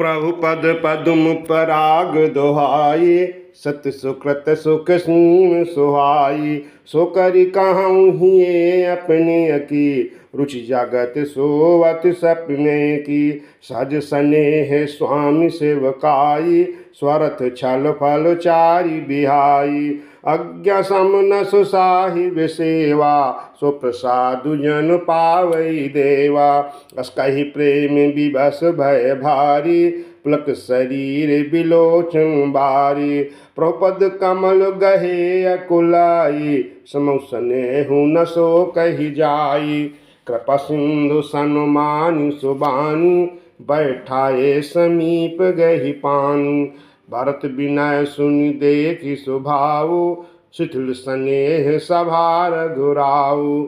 प्रभु पद पद्म पराग दोहाई, सत सुकृत सुख सीम सुहाई। सो करि कहूँ हिये अपने की, रुचि जगत सोवत सपने की। सज स्नेह स्वामी सेवकाई, स्वरथ छल फल चारि बिहाई। अज्ञा समन सुसाहिब सेवा, सो प्रसाद जन पावई देवा। अस कहि प्रेम विवश भय भारी, पुलक शरीर बिलोचन बारी। प्रभुपद कमल गहे अकुलाई, समौ स्नेहु न सो कहि जाई। कृपा सिंधु सनुमानि सुबानी, बैठाए समीप गहि पानी। भरत विनय सुनि देखि सुभाऊ, शिथिल स्नेह सभा रघुराऊ।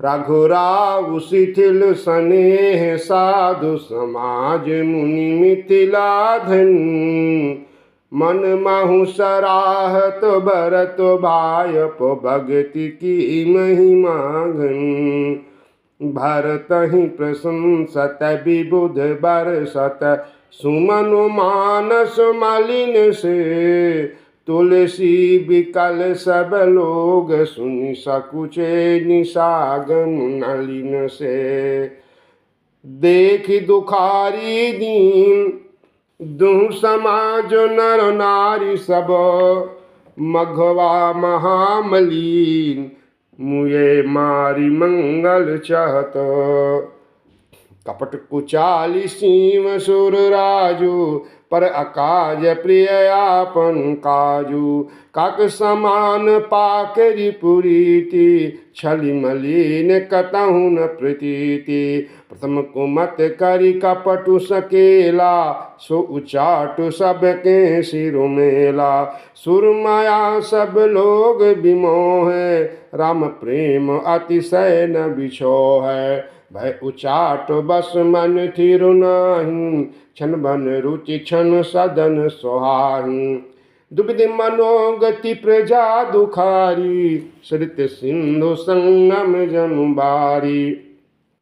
रघुराऊ शिथिल स्नेह साधु समाज, मुनि मिथिला धन। मन महु सराहत भरत भायप, भगति की महिमा घन। भरत ही प्रशंसत विबुध बरसत, सुमनु मानस मलिन से। तुलसी बिकल सब लोग, सुनि सकुचे निसागम नलिन से। देखि दुखारी दीन दुह समाज, नर नारी सब। मघवा महामलीन, मुए मारी मंगल चाहत। कपट कुचाली सीम सुर राजू, पर अकाज प्रिय आपन काजू। काक समान पाकरि पुरीति, छलि मलिन कतहु न प्रतीति। प्रथम कुमत करि कपटु सकेला, सो उचाटु सबके सिरु मेला। सुरमाया सब लोग बिमोह, राम प्रेम अतिशय न बिछोह। भय उचाट बस मन थिरु नाही, छन बन रुचि छन सदन सोहाही। दुबिधि मनोगति प्रजा दुखारी, सरित सिंधु संगम जनु बारी।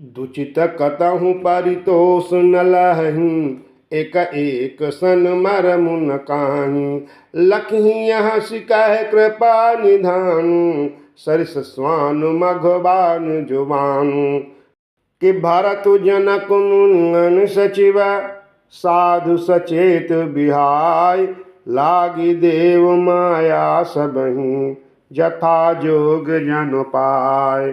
दुचित कतहु परितोष न लही, एक एक सन मरमु न काहीं। लखही यहाँ सिकह कृपा निधानु, सरिस स्वान मघवान जुबानु। कि भरत जनक मुनिगण सचिव, साधु सचेत बिहाय। लागी देव माया सबहि, जथा जोग जन पाय।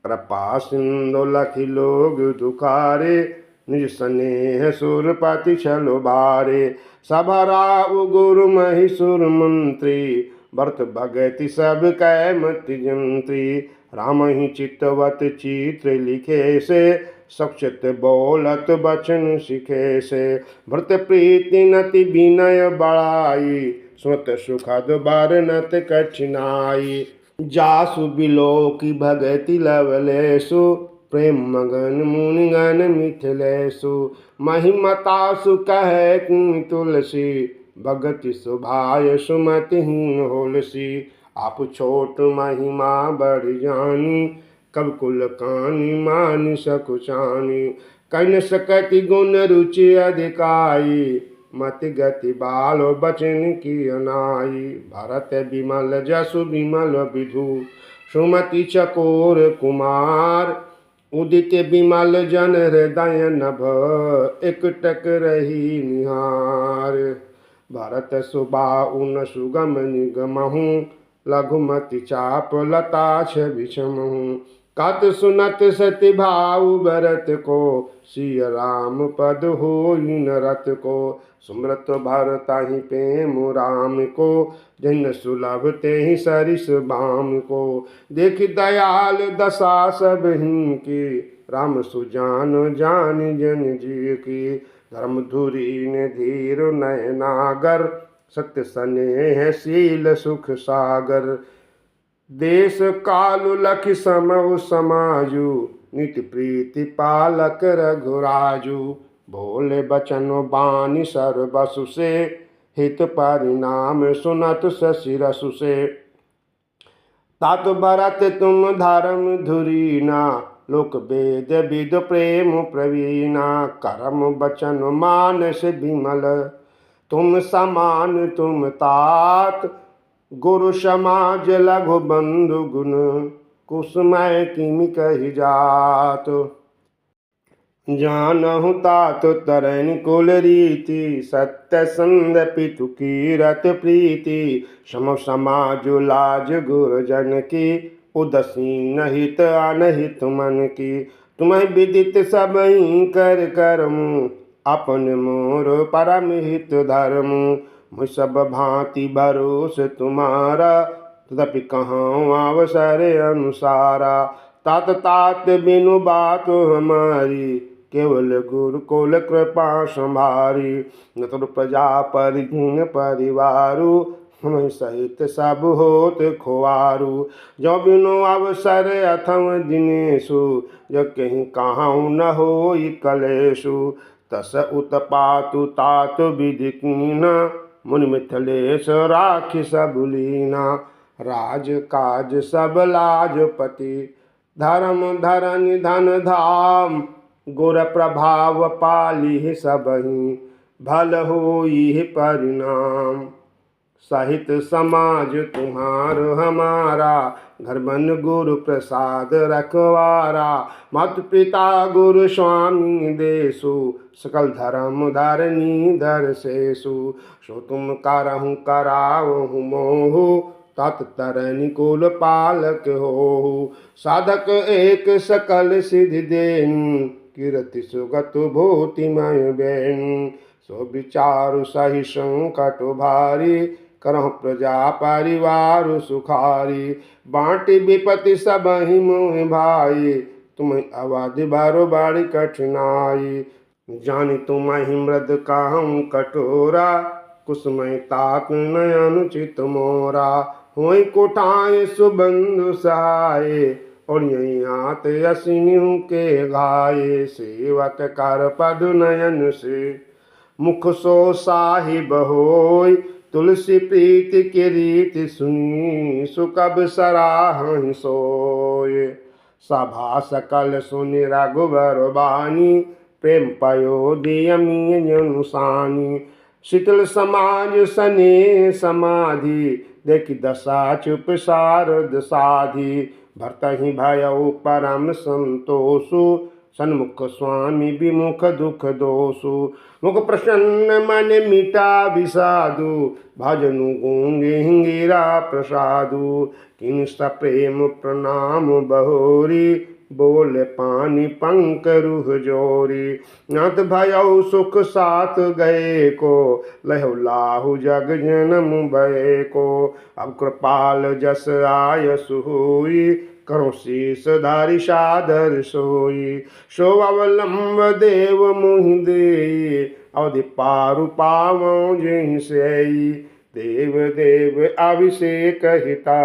कृपा सिंधु लखि लोग दुखारे, निज स्नेह सुरपति छल भारे। सभराउ गुरु महिषुर मंत्री, भरत भगति सब कै मति जंत्री। राम ही चितवत चित्र लिखे से, सक्षत बोलत बचन सिखे से। भरत प्रीति नति विनय बढ़ाई, सुत सुखद बरनत कठिनाई। जासु बिलो की भगति लवलेसु, प्रेम मगन मुनिगण मिथिलेसु। महिमतासु कह तुलसी, भगति सुभाय सुमति होलसी। आप छोट महिमा बढ़ जानी, कब कुल कानी मान सकुचानी। कन सकति गुण रुचि अधिकाई, मति गति बालो बचन की अनाई। भरत विमल जसु विमल विधु, सुमति चकोर कुमार। उदित विमल जन हृदय नभ, एकटक रही निहार। भरत सुबाउन सुगम निगमहु, लघुमति चाप लता विषमहु। कत सुनत सति भाऊ भरत को, सिय राम पद होई न रत को। सुमरत भरताहि प्रेम राम को, जन सुलभ तेहि सरिस बाम को। देख दयाल दशा सब हिनकी, राम सुजान जान जन जी की। धर्म धुरी ने धीर नयनागर, सत्य स्नेह शील सुख सागर। देश कालु लखि समौ समाजु, नित प्रीति पालक रघुराजु। भोले बचन बानी सर्वसु से, हित परिणाम सुनत शशि रसु से। तात भरत तुम धर्म धुरीना, लोक वेद विद प्रेम प्रवीणा, कर्म वचन मानस विमल। तुम समान तुम तात, गुरु समाज लघु बंधु गुण, कुसुमय किमि कहि जात। जानहु तात तरन कुल रीति, सत्य संग पितु कीरत प्रीति। सम समाज लाज गुरजन की, उदासीन हित अनहित मन की। तुम्हें विदित सबहि कर करमु, अपन मोर परम हित धर्मु। मुझ सब भांति भरोस तुम्हारा, तदपि कहूँ अवसर अनुसारा। तात तात बिनु बात हमारी, केवल गुरु कुल कृपा संभारी। नतुर प्रजा परिजन परिवारु, हम सहित सब होत खुआरु। जो बिनु अवसर अथम दिनेशु, जो कहीं कहाँ न होई कलेशु। तस उत्पातु तात विधि कीना, मुनि मिथिलेश राखि सब लीना। राज काज सब लाजपति, धर्म धरन धन धाम। गुर प्रभाव पाली सबहि, भल होई परिणाम। सहित समाज तुम्हार हमारा, घर बन गुरु प्रसाद रखवारा। मातु पिता गुरु स्वामी देसु, सकल धर्म धरनी धर सेसु। सो तुम करहु करावहु मोहु, तात तरनि कुल पालक हो। साधक एक सकल सिद्धि देनु, कीरति सुगत भूतिमय बेनु। सो विचारु सहि संकट भारी, करहु प्रजा परिवार सुखारी। बाँटि विपति सबहि मोहि भाई, तुम्हें अवधि भरो बड़ी कठिनाई। जानि तुम्हि मृद कहूँ कठोरा, कुसुमय तात नयन चित मोरा। होई कोटाय सुबंधु सहाय, और यही हाथ असिनिहु के घाये। सेवक कर पद नयन से, मुख सो साहिब होय। तुलसी प्रीति की रीति सुनी, सुकब सराहहि सोय। सभा सकल सुनि रघुबर बानी, प्रेम पयोधि अमीय अनुसानी। शीतल समाज सने समाधि, देखि दशा चुप शारद साधि। भरतहि भयउ परम संतोषु, सन्मुख स्वामी विमुख दुख दोषु। मुख प्रसन्न मन मिटा विषादु, भजनु गूंगे हिंगिरा प्रसादु। किन्स प्रेम प्रणाम बहोरी, बोले पानी पंकरुह जोरी। नाथ भयउ सुख साथ गए को, लहु लाहु जग जनम भय को। अब कृपाल जस आय सुहोई, करो शीस धारि सादर सोई। सो अवलंब देव मुहि देई, अवधि पारु पावों जेहि सेई। देव देव अभिषेक हिता,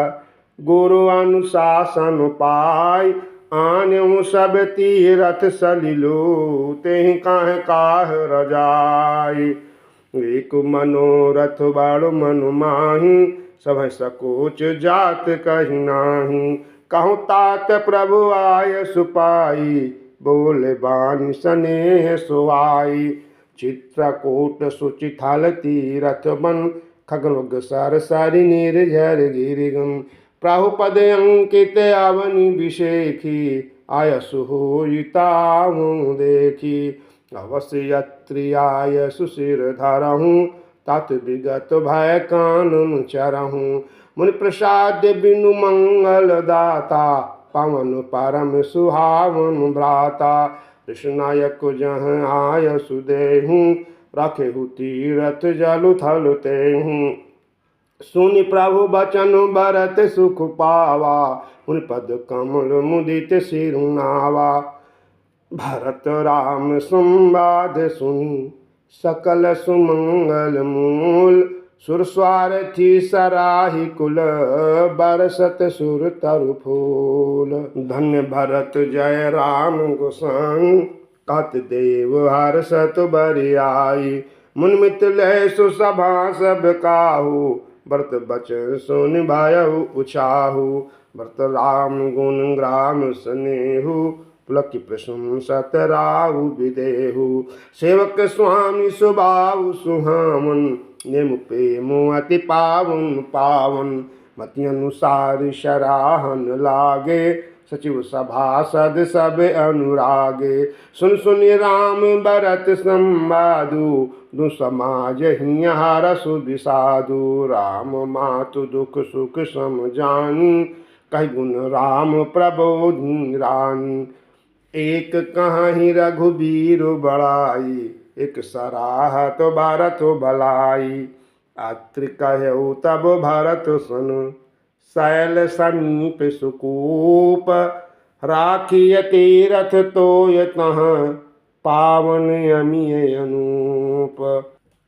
गुरु अनुशासन पाई। आन्यों सब तीरथ सलिलो, तेहि काहे काह रजाई। एक मनोरथ बड़ मनु माही, सब सकोच जात कहि नाही। कहूँ तात प्रभु आय सुपाई, बोले बानी स्नेह सुहाई। चित्रकूट सुचि थल तीरथ बन, खगनोग सर सरि निर्झर गिरिगम। प्रभु पद अंकित अवनि विषेखी, आयसु होई ताहु देखी। अवश्य यत्रि आयसु सिर धरहूँ, तात विगत भय कानन चरहूँ। मुनि प्रसाद बिनु मंगल दाता, पवन परम सुहावन भ्राता। कृष्णायक जहाँ आयसु देहूँ, रखेहु तीरथ जलु थल तेहूँ। सुनि प्रभु बचन भरत सुख पावा, मुनि पद कमल मुदित सिरुनावा। भरत राम संवाद सुनि, सकल सुमंगल मूल। सुरस्वार्थी सराही कुल, बरसत सुर तरु फूल। धन्य भरत जय राम गोसाई, तात देव हर्षत बरियाई। मुनि मिथिलेषु सभा सब काहू, भरत बचन सुनि भयउ उछाहू। भरत राम गुण ग्राम स्नेहु, पुलक प्रशंसत राहु विदेहु। सेवक स्वामी सुबाहु सुहावन, नेम प्रेम अति पावन पावन। मति अनुसार सराहन लागे, सचिव सभासद सब अनुरागे। सुन सुन राम भरत संवादु, दु समाज हियार सुबिसादु। राम मातु दुख सुख सम जानी, कहि गुण राम प्रबोधि रानी। एक कहाही रघुबीर बड़ाई, एक सराहत भरत भलाई। अत्रि कहु तब भरत सुन, शैल समीप सुकूप। राखिय तीरथ तोय तहाँ, पावन अमिय अनूप।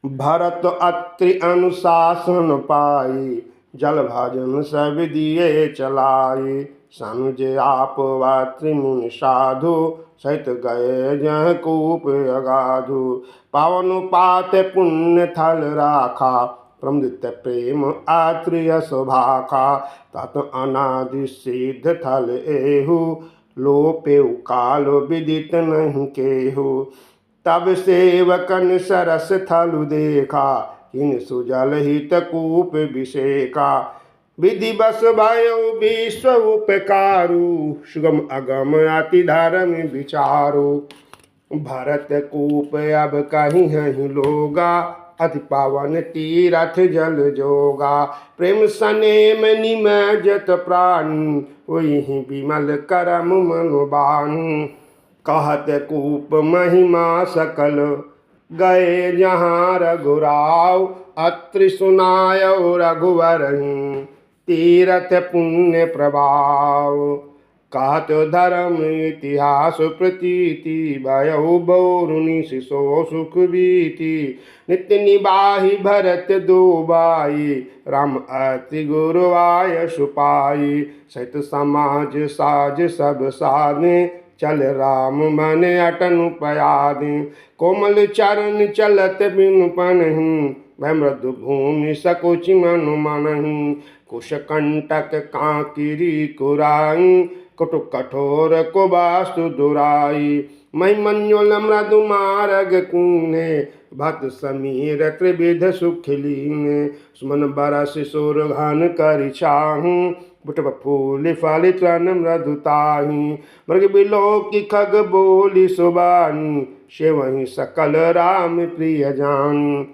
भरत अत्रि अनुशासन पाई, जल भाजन सब दिए चलाए। सनुज आप वात्रि मुनि साधु, सहित गए जह कूप अगाधु। पावन पात पुण्य थल राखा, प्रमदित प्रेम आत्रिय सुभाखा। तत अनादि सिद्ध थल एहु, लोपेउ काल विदित नहीं केहु। तब सेवकन सरस थलु देखा, इन सुजल हित कूप विषेका। विधि बस भयो विश्व उपकारु, सुगम अगम अति धर्म विचारु। भरत कूप अब कहीं हहीं लोगा, अति पावन तीरथ जल जोगा। प्रेम सनेम निमज्जत प्राणी, वही विमल करम मनोबानी। कहत कूप महिमा सकल, गए जहाँ रघुराव। अत्रि सुनायो रघुवरहि, तीरथ पुण्य प्रभाव। कहत धर्म इतिहास प्रतीति, भयो बौरुनि शिशो सुख बीति। नित्य निबाहि भरत दो बाई, राम अति गुरुआय सुपाई। सहित समाज साज सब साधे, चल राम मन अटन पयादि। कोमल चरण चलत बिनु पनहि, वह मृदु भूमि सकुच मनु मनहि। कुश कंटक कांकिरी कुराई, कुटु कठोर को वास्तु दुराई। महिमन्युल मृदु मारग कीने, भत समीर त्रिविध सुख लीने। सुमन बरस सुर घन कर छाहु, बुटप फूल फल तृण मृदुताहि। मृग बिलो की खग बोली सुबानी, सेवहि सकल राम प्रिय जानी।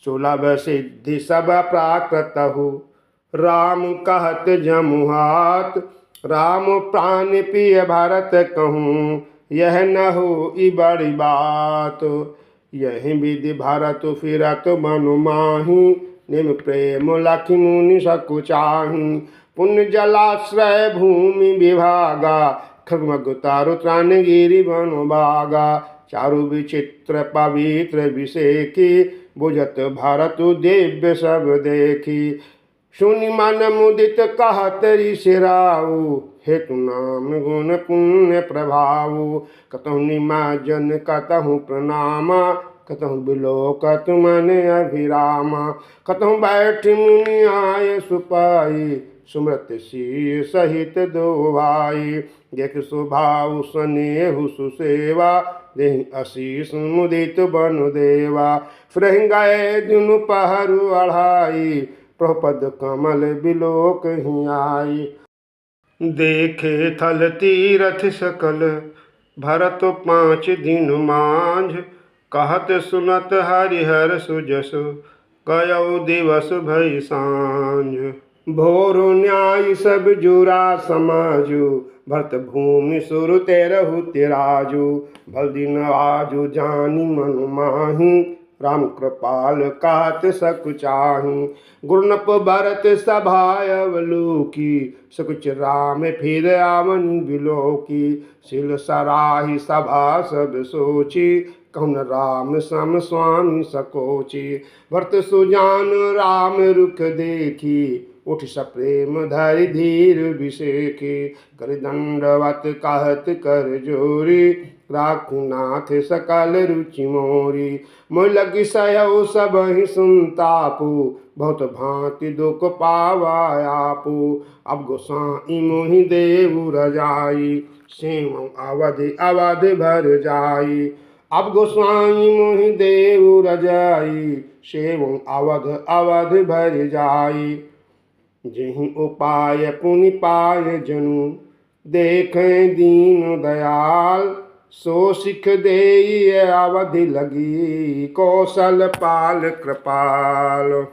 सुलभ सिद्धि सब प्राकृतहु, राम कहत जमुहात। राम प्राण प्रिय भरत कहूँ, यह न हो ई बड़ी बात। यही विधि भरत फिरत मनु माही, निम प्रेम लखि मुनि सकुचाही। पुण्य जलाश्रय भूमि विभागा, खगमग तारु त्राण गिरि वन बागा। चारु विचित्र पवित्र विषेकी, बुझत भरत दिव्य सब देखी। सुनि मन मुदित कहत ऋषिराऊ, हेतु नाम गुण पुण्य प्रभाव। कतहु निमज्जन कतहु प्रणामा, कतहु बिलोकत मन अभिरामा। कतहु बैठ मुनि आय सुपाई, सुमृत सी सहित दो भाई। देख स्वभाव स्नेहु सुसेवा, देहि आशीष मुदित बनु देवा। फिरहि गए दुनु पहरु अढ़ाई, प्रभुपद कमल बिलोक ही आई। देखे थल तीरथ सकल, भरत 5 दिन मांझ। कहत सुनत हरिहर सुजस, कयौ दिवस भई सांझ। भोरु न्याय सब जुरा समाजु, भरत भूमि सुर तेरहु तिराजु। भल दिन आजु जानी मनु माही, राम कृपाल कात सकुचाही। गुरुनप भरत सभाय अवलोकी, सकुच राम फिर आवन बिलोकी। सिल सराही सभा सब सोची, कहुन राम सम स्वामी सकोची। भरत सुजान राम रुख देखी, उठ सप्रेम धरि धीर विषेखी। कर दंडवत कहत कर जोरी, राखू नाथ सकल रुचि मोरी। मोह लगी सहु सब ही सुनतापू, बहुत भांति दुख पावा आपू। अब गोसाई मोहि देव रजाई, सेव अवध अवध भर जाई। अब गोसाई मोहि देव रजाई, सेव अवध अवध भर जाई। जेहि उपाय पुनि पाय जनु, देखें दीन दयाल। सो सिख देई अवधि लगी, कौशल पाल कृपाल।